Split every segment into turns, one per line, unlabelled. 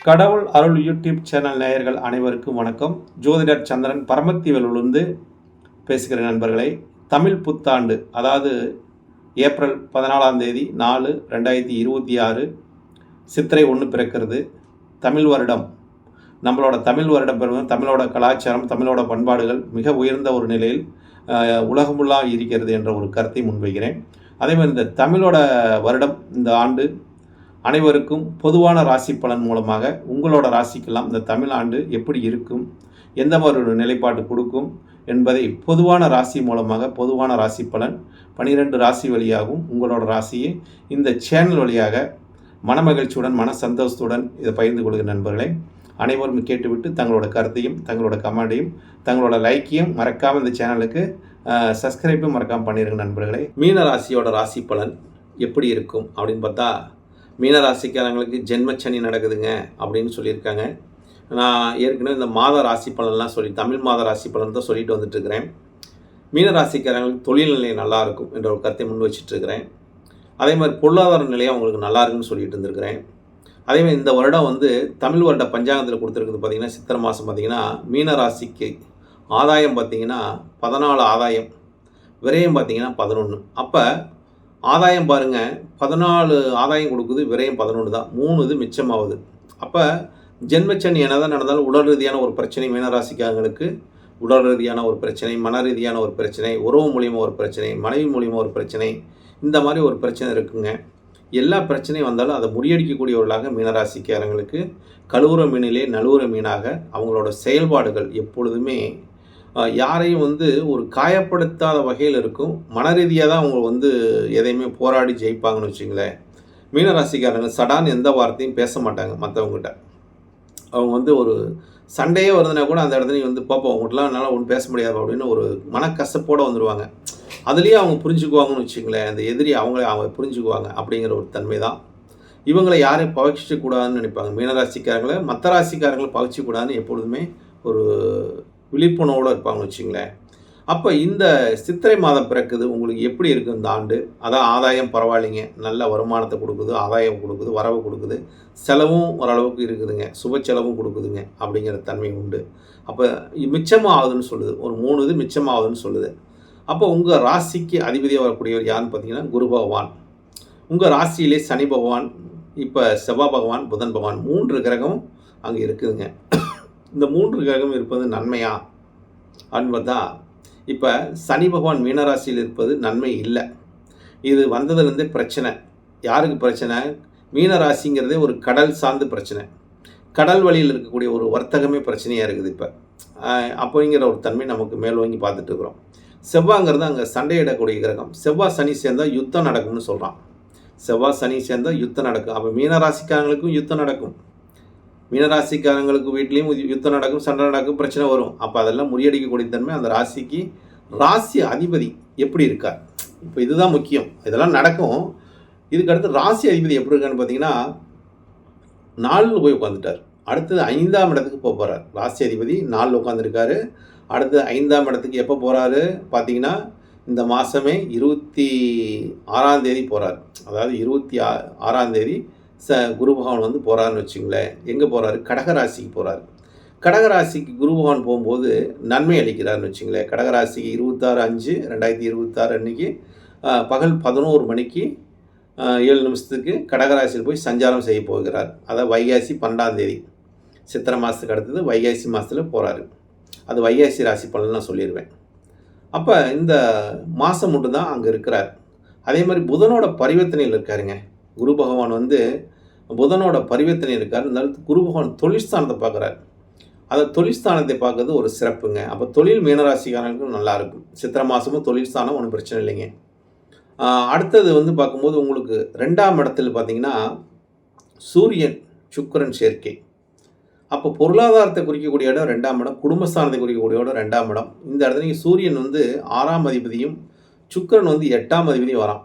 கடவுள் அருள் YouTube channel நேயர்கள் அனைவருக்கும் வணக்கம். ஜோதிடர் சந்திரன் பரமத்திவேலிலிருந்து பேசுகிற நண்பர்களை, தமிழ் புத்தாண்டு அதாவது ஏப்ரல் 14ஆம் தேதி 4/2026 சித்திரை 1 பிறக்கிறது. தமிழ் வருடம், நம்மளோட தமிழ் வருடம் பெறுவது தமிழோட கலாச்சாரம், தமிழோட பண்பாடுகள் மிக உயர்ந்த ஒரு நிலையில் உலகமுள்ளா இருக்கிறது என்ற ஒரு கருத்தை முன்வைக்கிறேன். அதேமாதிரி இந்த தமிழோட வருடம் இந்த ஆண்டு அனைவருக்கும் பொதுவான ராசி பலன் மூலமாக உங்களோட ராசிக்கெல்லாம் இந்த தமிழ் ஆண்டு எப்படி இருக்கும், எந்த மாதிரி ஒரு நிலைப்பாடு கொடுக்கும் என்பதை பொதுவான ராசி மூலமாக பொதுவான ராசி பலன் 12 ராசி வழியாகவும் உங்களோட ராசியை இந்த சேனல் வழியாக மனமகிழ்ச்சியுடன் மன சந்தோஷத்துடன் இதை பகிர்ந்து கொள்கிற நண்பர்களை அனைவரும் கேட்டுவிட்டு தங்களோட கருத்தையும் தங்களோட கமெண்டையும் தங்களோட லைக்கையும் மறக்காமல் இந்த சேனலுக்கு சப்ஸ்கிரைப்பும் மறக்காமல் பண்ணிடுங்க நண்பர்களே. மீன ராசியோட ராசி பலன் எப்படி இருக்கும் அப்படின்னு பார்த்தா, மீனராசிக்காரங்களுக்கு ஜென்மச்சனி நடக்குதுங்க அப்படின்னு சொல்லியிருக்காங்க. நான் ஏற்கனவே இந்த மாத ராசி பலன்லாம் தமிழ் மாத ராசி பலன் தான் சொல்லிட்டு வந்துட்டுருக்கிறேன். மீனராசிக்காரங்களுக்கு தொழில் நிலை நல்லாயிருக்கும் என்ற ஒரு கருத்தை முன் வச்சுட்ருக்கிறேன். அதே மாதிரி பொருளாதார நிலையை அவங்களுக்கு நல்லா இருக்குன்னு சொல்லிட்டு இருந்திருக்கிறேன். அதேமாதிரி இந்த வருடம் தமிழ் வருட பஞ்சாங்கத்தில் கொடுத்துருக்குது பார்த்திங்கன்னா, சித்திரை மாதம் பார்த்திங்கன்னா மீனராசிக்கு ஆதாயம் பார்த்திங்கன்னா 14 ஆதாயம், விரயம் பார்த்திங்கன்னா 11. அப்போ ஆதாயம் பாருங்கள், 14 ஆதாயம் கொடுக்குது, விரயம் 11 தான், 3 இது மிச்சமாகுது. அப்போ ஜென்மச்சனி என்னதான் நடந்தாலும் உடல் ரீதியான ஒரு பிரச்சனை மீனராசிக்காரங்களுக்கு, உடல் ரீதியான ஒரு பிரச்சனை, மன ரீதியான ஒரு பிரச்சனை, உறவு மூலியமாக ஒரு பிரச்சனை, மனைவி மூலியமாக ஒரு பிரச்சனை, இந்த மாதிரி ஒரு பிரச்சனை இருக்குங்க. எல்லா பிரச்சனையும் வந்தாலும் அதை முறியடிக்கக்கூடியவர்களாக மீனராசிக்காரங்களுக்கு கழுவுற மீனிலே நழுவுற மீனாக அவங்களோட செயல்பாடுகள் எப்பொழுதுமே யாரையும் ஒரு காயப்படுத்தாத வகையில் இருக்கும். மன ரீதியாக தான் அவங்க எதையுமே போராடி ஜெயிப்பாங்கன்னு வச்சுங்களேன். மீனராசிக்காரங்க சடான் எந்த வார்த்தையும் பேச மாட்டாங்க மற்றவங்ககிட்ட. அவங்க ஒரு சண்டையே வருதுன்னா கூட அந்த இடத்துல நீ பார்ப்போம் அவங்ககிட்டலாம் என்னால் ஒன்றும் பேச முடியாது அப்படின்னு ஒரு மனக்கசப்போடு வந்துடுவாங்க. அதுலேயே அவங்க புரிஞ்சுக்குவாங்கன்னு வச்சுங்களேன். அந்த எதிரி அவங்க புரிஞ்சுக்குவாங்க அப்படிங்கிற ஒரு தன்மை தான். இவங்களை யாரையும் பகிச்சிக்கூடாதுன்னு நினைப்பாங்க. மீனராசிக்காரங்களை மற்ற ராசிக்காரங்களை பகிச்சிக்கூடாதுன்னு எப்பொழுதுமே ஒரு விழிப்புணர்வோடு இருப்பாங்கன்னு வச்சுங்களேன். அப்போ இந்த சித்திரை மாதம் பிறக்குது, உங்களுக்கு எப்படி இருக்குது இந்த ஆண்டு? அதான் ஆதாயம் பரவாயில்லைங்க, நல்ல வருமானத்தை கொடுக்குது, ஆதாயம் கொடுக்குது, வரவு கொடுக்குது, செலவும் ஓரளவுக்கு இருக்குதுங்க, சுப செலவும் கொடுக்குதுங்க அப்படிங்கிற தன்மை உண்டு. அப்போ மிச்சமாக ஆகுதுன்னு சொல்லுது, ஒரு 3 இது மிச்சமாகுதுன்னு சொல்லுது. அப்போ உங்கள் ராசிக்கு அதிபதியாக வரக்கூடியவர் யாருன்னு பார்த்தீங்கன்னா குரு பகவான். உங்கள் ராசியிலே சனி பகவான், இப்போ செவ்வாய் பகவான், புதன் பகவான், 3 கிரகம் அங்கே இருக்குதுங்க. இந்த 3 கிரகம் இருப்பது நன்மையா அப்படின்னு பார்த்தா, இப்போ சனி பகவான் மீனராசியில் இருப்பது நன்மை இல்லை. இது வந்ததுலேருந்தே பிரச்சனை. யாருக்கு பிரச்சனை? மீனராசிங்கிறதே ஒரு கடல் சார்ந்த பிரச்சனை. கடல் வழியில் இருக்கக்கூடிய ஒரு வர்த்தகமே பிரச்சனையாக இருக்குது இப்போ. அப்படிங்கிற ஒரு தன்மை நமக்கு மேல் வாங்கி பார்த்துட்டு இருக்கிறோம். செவ்வாங்கிறது அங்கே சண்டையிடக்கூடிய கிரகம். செவ்வாய் சனி சேர்ந்தால் யுத்தம் நடக்கும்னு சொல்கிறான். செவ்வாய் சனி சேர்ந்தால் யுத்தம் நடக்கும். அப்போ மீனராசிக்காரங்களுக்கும் யுத்தம் நடக்கும். மீனராசிக்காரங்களுக்கு வீட்லேயும் யுத்தம் நடக்கும், சண்டை நடக்கும், பிரச்சனை வரும். அப்போ அதெல்லாம் முறியடிக்கக்கூடிய தன்மை அந்த ராசிக்கு. ராசி அதிபதி எப்படி இருக்கார்? இப்போ இதுதான் முக்கியம். இதெல்லாம் நடக்கும். இதுக்கடுத்து ராசி அதிபதி எப்படி இருக்கான்னு பார்த்தீங்கன்னா 4 போய் உட்காந்துட்டார். அடுத்தது 5ஆம் இடத்துக்கு போகிறார். ராசி அதிபதி 4 உட்காந்துருக்காரு. அடுத்து 5ஆம் இடத்துக்கு எப்போ போகிறாரு பார்த்தீங்கன்னா, இந்த மாதமே 26ஆம் தேதி போகிறார். அதாவது 26ஆம் தேதி குரு பகவான் போகிறாருன்னு வச்சுங்களேன். எங்கே போகிறாரு? கடகராசிக்கு போகிறாரு. கடகராசிக்கு குரு பகவான் போகும்போது நன்மை அளிக்கிறாருன்னு வச்சுங்களேன். கடகராசிக்கு 26/5/2026 அன்றைக்கி பகல் 11 மணிக்கு 7 நிமிஷத்துக்கு கடகராசியில் போய் சஞ்சாரம் செய்ய போகிறார். அதாவது வைகாசி 12ஆம் தேதி, சித்திரை மாதத்துக்கு அடுத்தது வைகாசி மாதத்தில் போகிறாரு. அது வைகாசி ராசி பலன் நான் சொல்லிடுவேன். அப்போ இந்த மாதம் மட்டும்தான் அங்கே இருக்கிறார். அதே மாதிரி புதனோட பரிவர்த்தனையில் இருக்காருங்க. குரு பகவான் புதனோட பரிவர்த்தனை இருக்கார். இருந்தாலும் குரு பகவான் தொழில்ஸ்தானத்தை பார்க்குறாரு. அதை தொழில்ஸ்தானத்தை பார்க்கறது ஒரு சிறப்புங்க. அப்போ தொழில் மீனராசிக்காரர்களுக்கும் நல்லாயிருக்கும். சித்திரை மாதமும் தொழில்ஸ்தானம் ஒன்றும் பிரச்சனை இல்லைங்க. அடுத்தது பார்க்கும்போது உங்களுக்கு 2ஆம் இடத்துல பார்த்தீங்கன்னா சூரியன் சுக்கிரன் சேர்க்கை. அப்போ பொருளாதாரத்தை குறிக்கக்கூடிய இடம் 2ஆம் இடம், குடும்பஸ்தானத்தை குறிக்கக்கூடிய இடம் 2ஆம் இடம். இந்த இடத்துல சூரியன் 6ஆம் அதிபதியும் சுக்கிரன் 8ஆம் அதிபதியும் வரான்.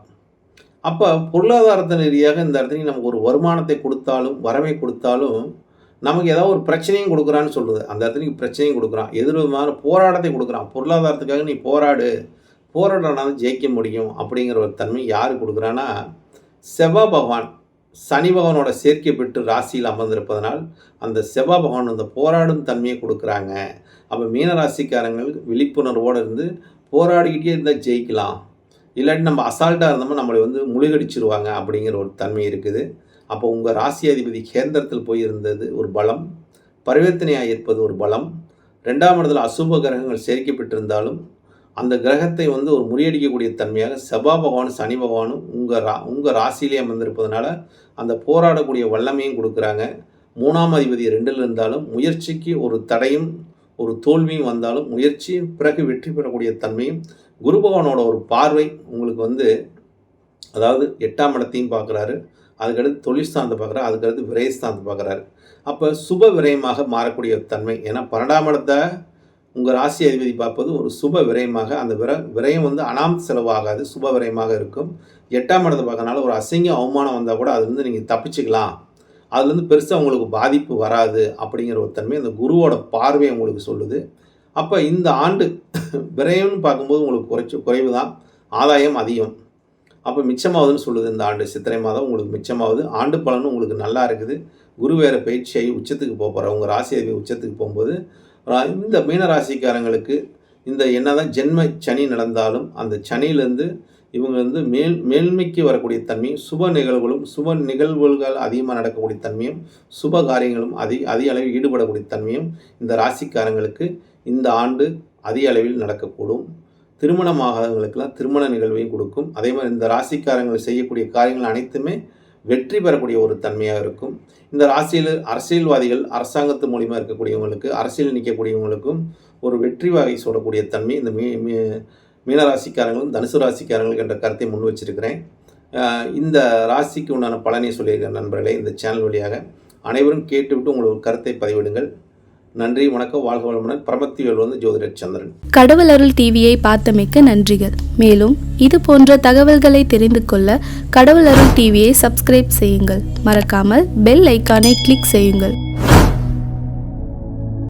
அப்போ பொருளாதாரத்தின் ரீதியாக இந்த இடத்துல நமக்கு ஒரு வருமானத்தை கொடுத்தாலும் வரவை கொடுத்தாலும் நமக்கு ஏதாவது ஒரு பிரச்சனையும் கொடுக்குறான்னு சொல்லுது. அந்த இடத்துல பிரச்சனையும் கொடுக்குறான், எதிர்விதமான போராட்டத்தை கொடுக்குறான். பொருளாதாரத்துக்காக நீ போராடுறனால ஜெயிக்க முடியும் அப்படிங்கிற ஒரு தன்மை யார் கொடுக்குறான்னா செவ்வாய் பகவான். சனி பகவானோட சேர்க்கை பெற்று ராசியில் அமர்ந்திருப்பதனால் அந்த செவ்வாய் பகவான் அந்த போராடும் தன்மையை கொடுக்குறாங்க. அப்போ மீன ராசிக்காரங்கள் விழிப்புணர்வோடு இருந்து போராடிக்கிட்டே இருந்தால் ஜெயிக்கலாம். இல்லாட்டி நம்ம அசால்ட்டாக இருந்தோம்னா நம்மளை முழுகடிச்சிருவாங்க அப்படிங்கிற ஒரு தன்மை இருக்குது. அப்போ உங்கள் ராசி அதிபதி கேந்திரத்தில் போய் இருந்தது ஒரு பலம், பரிவர்த்தனையாக இருப்பது ஒரு பலம். 2ஆம் இடத்துல அசுப கிரகங்கள் சேர்க்கப்பட்டிருந்தாலும் அந்த கிரகத்தை ஒரு முறியடிக்கக்கூடிய தன்மையாக செவ்வாய் பகவானும் சனி பகவானும் உங்கள் ராசியிலே அமர்ந்திருப்பதனால அந்த போராடக்கூடிய வல்லமையும் கொடுக்குறாங்க. 3ஆம் அதிபதி 2ல் இருந்தாலும் முயற்சிக்கு ஒரு தடையும் ஒரு தோல்வியும் வந்தாலும் முயற்சி பிறகு வெற்றி பெறக்கூடிய தன்மையும், குரு பகவானோட ஒரு பார்வை உங்களுக்கு அதாவது 8ஆம் இடத்தையும் பார்க்குறாரு, அதுக்கடுத்து தொழில் ஸ்தானத்தை பார்க்குறாரு, அதுக்கடுத்து விரயஸ்தானத்தை பார்க்குறாரு. அப்போ சுப விரயமாக மாறக்கூடிய தன்மை. ஏன்னா 12ஆம் இடத்தை உங்கள் ராசி அதிபதி பார்ப்பது ஒரு சுப விரயமாக, அந்த விரயம் அனாமத் செலவாகாது, சுப விரயமாக இருக்கும். 8ஆம் இடத்தை பார்க்கறனால ஒரு அசிங்கம் அவமானம் வந்தால் கூட அதுலேருந்து நீங்கள் தப்பிச்சுக்கலாம், அதுலேருந்து பெருசாக உங்களுக்கு பாதிப்பு வராது அப்படிங்கிற ஒரு தன்மை அந்த குருவோட பார்வை உங்களுக்கு சொல்லுது. அப்போ இந்த ஆண்டு விரயம்னு பார்க்கும்போது உங்களுக்கு குறைவு தான், ஆதாயம் அதிகம். அப்போ மிச்சமாகுதுன்னு சொல்லுது. இந்த ஆண்டு சித்திரை மாதம் உங்களுக்கு மிச்சமாகுது. ஆண்டு பலனும் உங்களுக்கு நல்லா இருக்குது. குரு வேறு பயிற்சியாகி உச்சத்துக்கு போகிறார். உங்கள் ராசி அதிபதி உச்சத்துக்கு போகும்போது இந்த மீன ராசிக்காரங்களுக்கு இந்த என்னதான் ஜென்ம சனி நடந்தாலும் அந்த சனியிலேருந்து இவங்க மேல்மைக்கு வரக்கூடிய தன்மையும், சுப நிகழ்வுகள் அதிகமாக நடக்கக்கூடிய தன்மையும், சுப காரியங்களும் அதிக அளவில் ஈடுபடக்கூடிய தன்மையும் இந்த ராசிக்காரங்களுக்கு இந்த ஆண்டு அதிக அளவில் நடக்கக்கூடும். திருமணமாகாதவங்களுக்கெல்லாம் திருமண நிகழ்வையும் கொடுக்கும். அதே மாதிரி இந்த ராசிக்காரங்கள் செய்யக்கூடிய காரியங்கள் அனைத்துமே வெற்றி பெறக்கூடிய ஒரு தன்மையாக இருக்கும். இந்த ராசியில் அரசியல்வாதிகள், அரசாங்கத்து மூலிமா இருக்கக்கூடியவங்களுக்கு, அரசியல் நிற்கக்கூடியவங்களுக்கும் ஒரு வெற்றி வகை சொல்லக்கூடிய தன்மை இந்த மீனராசிக்காரங்களும் தனுசு ராசிக்காரங்களுக்கு என்ற கருத்தை முன் வச்சிருக்கிறேன். இந்த ராசிக்கு உண்டான பலனை சொல்லியிருக்கிற நண்பர்களே, இந்த சேனல் வழியாக அனைவரும் கேட்டுவிட்டு உங்களுக்கு கருத்தை பதிவிடுங்கள். நன்றி, வணக்கம், வாழ்க வளமுடன். பரமத்திவேல் ஜோதிடர் சந்திரன்.
கடவுள் அருள் டிவியை பார்த்தமைக்க நன்றிகள். மேலும் இது போன்ற தகவல்களை தெரிந்து கொள்ள கடவுள் அருள் டிவியை சப்ஸ்கிரைப் செய்யுங்கள். மறக்காமல் பெல் ஐக்கானை கிளிக் செய்யுங்கள்.